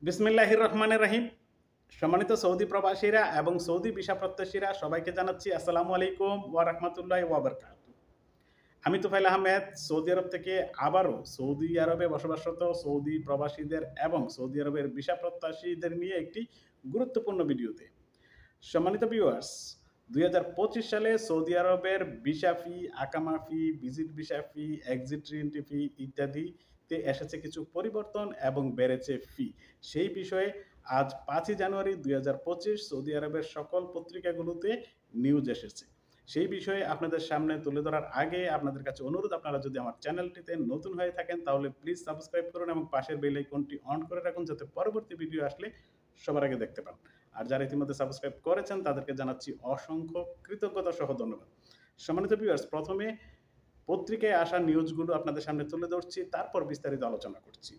বিসমিল্লাহির রহমানির রহিম। সম্মানিত সৌদি প্রবাসীরা এবং সৌদি ভিসা প্রত্যাশীরা সবাইকে জানাচ্ছি আসসালামু আলাইকুম ওয়া রাহমাতুল্লাহি ওয়া বারাকাতুহু। আমি তুফাইল আহমেদ সৌদি আরব থেকে আবারও সৌদি আরবে বসবাসরত সৌদি প্রবাসীদের এবং সৌদি আরবের ভিসা প্রত্যাশীদের নিয়ে একটি গুরুত্বপূর্ণ ভিডিওতে। সম্মানিত ভিউয়ার্স, ২০২৫ সালে সৌদি আরবের ভিসা ফি, আকামা ফি, ভিজিট ভিসা ফি, এক্সিট রি-এন্ট্রি ফি ইত্যাদিতে এসেছে কিছু পরিবর্তন এবং বেড়েছে ফি। সেই বিষয়ে আজ ৫ই জানুয়ারি ২০২৫ সৌদি আরবের সকল পত্রিকাগুলোতে নিউজ এসেছে। সেই বিষয়ে আপনাদের সামনে তুলে ধরার আগে আপনাদের কাছে অনুরোধ, আপনারা যদি আমার চ্যানেলটিতে নতুন হয়ে থাকেন তাহলে প্লিজ সাবস্ক্রাইব করুন এবং পাশের বেল আইকনটি অন করে রাখুন যাতে পরবর্তী ভিডিও আসলে সবার আগে দেখতে পান। আর যারা ইতিমধ্যে সাবস্ক্রাইব করেছেন তাদেরকে জানাচ্ছি অসংখ্য কৃতজ্ঞতা সহ ধন্যবাদ। সম্মানিত ভিউয়ার্স, প্রথমে পত্রিকায় আসা নিউজগুলো আপনাদের সামনে তুলে ধরছি, তারপর বিস্তারিত আলোচনা করছি।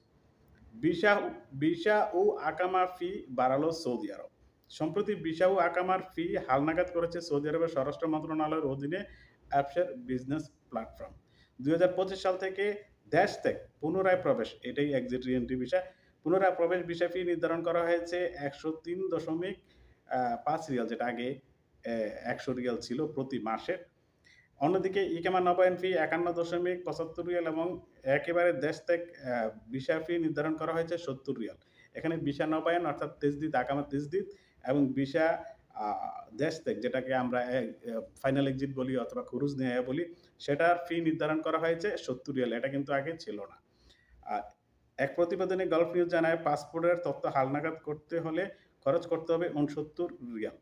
ভিসা ভিসা ও আকামা ফি বাড়ালো সৌদি আরব। সম্প্রতি ভিসা ও আকামার ফি হালনাগাদ করেছে সৌদি আরবের স্বরাষ্ট্র মন্ত্রণালয়ের অধীনে অ্যাপসের বিজনেস প্ল্যাটফর্ম। ২০২৫ সাল থেকে দেশ ত্যাগ, পুনরায় প্রবেশ, এটাই এক্সিট রি-এন্ট্রি ভিসা, পুনরায় প্রবেশ ভিসা ফি নির্ধারণ করা হয়েছে ১০৩.৫ রিয়াল, যেটা আগে ১০০ রিয়াল ছিল প্রতি মাসে। অন্যদিকে ইকামা নবায়ন ফি ৫১.৭৫ রিয়াল এবং একেবারে দেশ ত্যাগ ভিসা ফি নির্ধারণ করা হয়েছে ৭০ রিয়াল। এখানে ভিসা নবায়ন অর্থাৎ তেজদিদ, আকামা তেজদিদ এবং ভিসা আ দেশ ত্যাগ, যেটাকে আমরা ফাইনাল এক্সিট বলি অথবা খুরুজ নেয়া বলি, সেটার ফি নির্ধারণ করা হয়েছে ৭০ রিয়াল। এটা কিন্তু আগে ছিল না। আ এক প্রতিবেদনে গালফ নিউজ জানায় পাসপোর্টের তথ্য হালনাগাদ করতে হলে খরচ করতে হবে ৬৯ রিয়াল।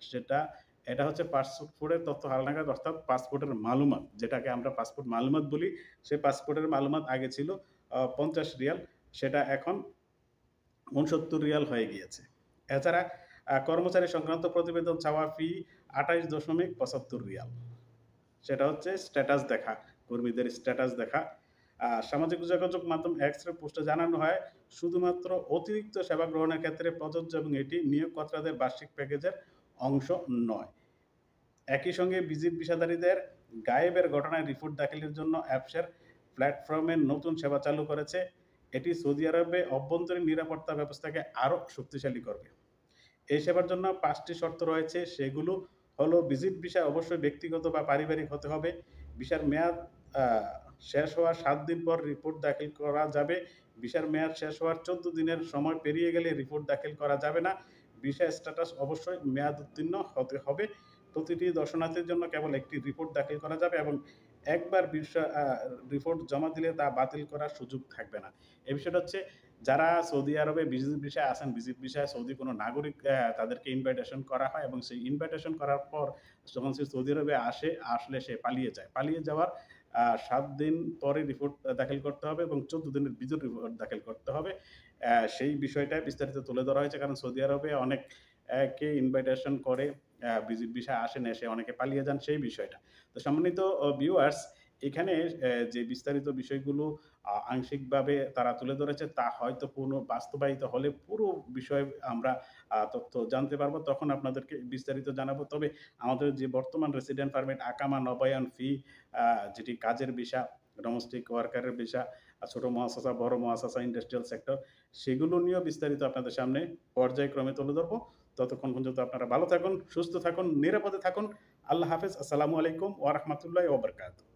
এটা হচ্ছে পাসপোর্টের তথ্য হালনাগাদ অর্থাৎ পাসপোর্টের মালুমাত, যেটাকে আমরা পাসপোর্ট মালুমাত বলি। সেই পাসপোর্টের মালুমাত আগে ছিল ৫০ রিয়াল, সেটা এখন ৬৯ রিয়াল হয়ে গিয়েছে। এছাড়া কর্মচারী সংক্রান্ত প্রতিবেদন চাওয়া ফি ২৮.৭৫ রিয়াল। সেটা হচ্ছে স্ট্যাটাস দেখা, কর্মীদের স্ট্যাটাস দেখা। সামাজিক যোগাযোগ মাধ্যম এক্স এর পোস্টে জানানো হয়, শুধুমাত্র অতিরিক্ত সেবা গ্রহণের ক্ষেত্রে প্রযোজ্য এবং এটি নিয়োগকর্তাদের বার্ষিক প্যাকেজের অংশ নয়। একই সঙ্গে ভিজিট ভিসাধারীদের গায়েবের ঘটনায় রিপোর্ট দাখিলের জন্য অ্যাপসের প্ল্যাটফর্মে নতুন সেবা চালু করেছে। এটি সৌদি আরবে অভ্যন্তরীণ নিরাপত্তা ব্যবস্থাকে আরও শক্তিশালী করবে। এই সেবার জন্য ৫টি শর্ত রয়েছে। সেগুলো হলো, ভিজিট ভিসা অবশ্যই ব্যক্তিগত বা পারিবারিক হতে হবে। ভিসার মেয়াদ আ শেষ হওয়ার ৭ দিন পর রিপোর্ট দাখিল করা যাবে। ভিসার মেয়াদ শেষ হওয়ার ১৪ দিনের সময় পেরিয়ে গেলে রিপোর্ট দাখিল করা যাবে না। ভিসা স্ট্যাটাস অবশ্যই মেয়াদ উত্তীর্ণ হতে হবে। প্রতিটি দর্শনার্থীর জন্য কেবল একটি রিপোর্ট দাখিল করা যাবে এবং একবার রিপোর্ট জমা দিলে তা বাতিল করার সুযোগ থাকবে না। এই বিষয়টা হচ্ছে, যারা সৌদি আরবে ভিজিট ভিসায় আছেন, ভিজিট ভিসায় সৌদি কোনো নাগরিক তাদেরকে ইনভাইটেশন করা হয় এবং সেই ইনভাইটেশন করার পর যখন সে সৌদি আরবে আসলে সে পালিয়ে যায়। পালিয়ে যাওয়ার ৭ দিন পরে রিপোর্ট দাখিল করতে হবে এবং ১৪ দিনের ভিতর রিপোর্ট দাখিল করতে হবে। সেই বিষয়টা বিস্তারিত তুলে ধরা হয়েছে, কারণ সৌদি আরবে অনেক কে ইনভাইটেশন করে ভিজিট ভিসায় আসেন, এসে অনেকে পালিয়ে যান, সেই বিষয়টা। তো সম্মানিত ভিউয়ার্স, এখানে যে বিস্তারিত বিষয়গুলো আংশিকভাবে তারা তুলে ধরেছে, তা হয়তো পূর্ণ বাস্তবায়িত হলে পুরো বিষয় আমরা তথ্য জানতে পারবো। তখন আপনাদেরকে বিস্তারিত জানাবো। তবে আমাদের যে বর্তমান রেসিডেন্ট পারমিট, আকামা নবায়ন ফি, আ যেটি কাজের ভিসা, ডোমেস্টিক ওয়ার্কারের ভিসা, ছোট মুআসাসা, বড় মুআসাসা, ইন্ডাস্ট্রিয়াল সেক্টর, সেগুলো নিয়েও বিস্তারিত আপনাদের সামনে পর্যায়ক্রমে তুলে ধরবো। ততক্ষণ পর্যন্ত আপনারা ভালো থাকুন, সুস্থ থাকুন, নিরাপদে থাকুন। আল্লাহ হাফেজ। আসসালামু আলাইকুম ওয়া রাহমাতুল্লাহি ওয়া বারাকাতুহু।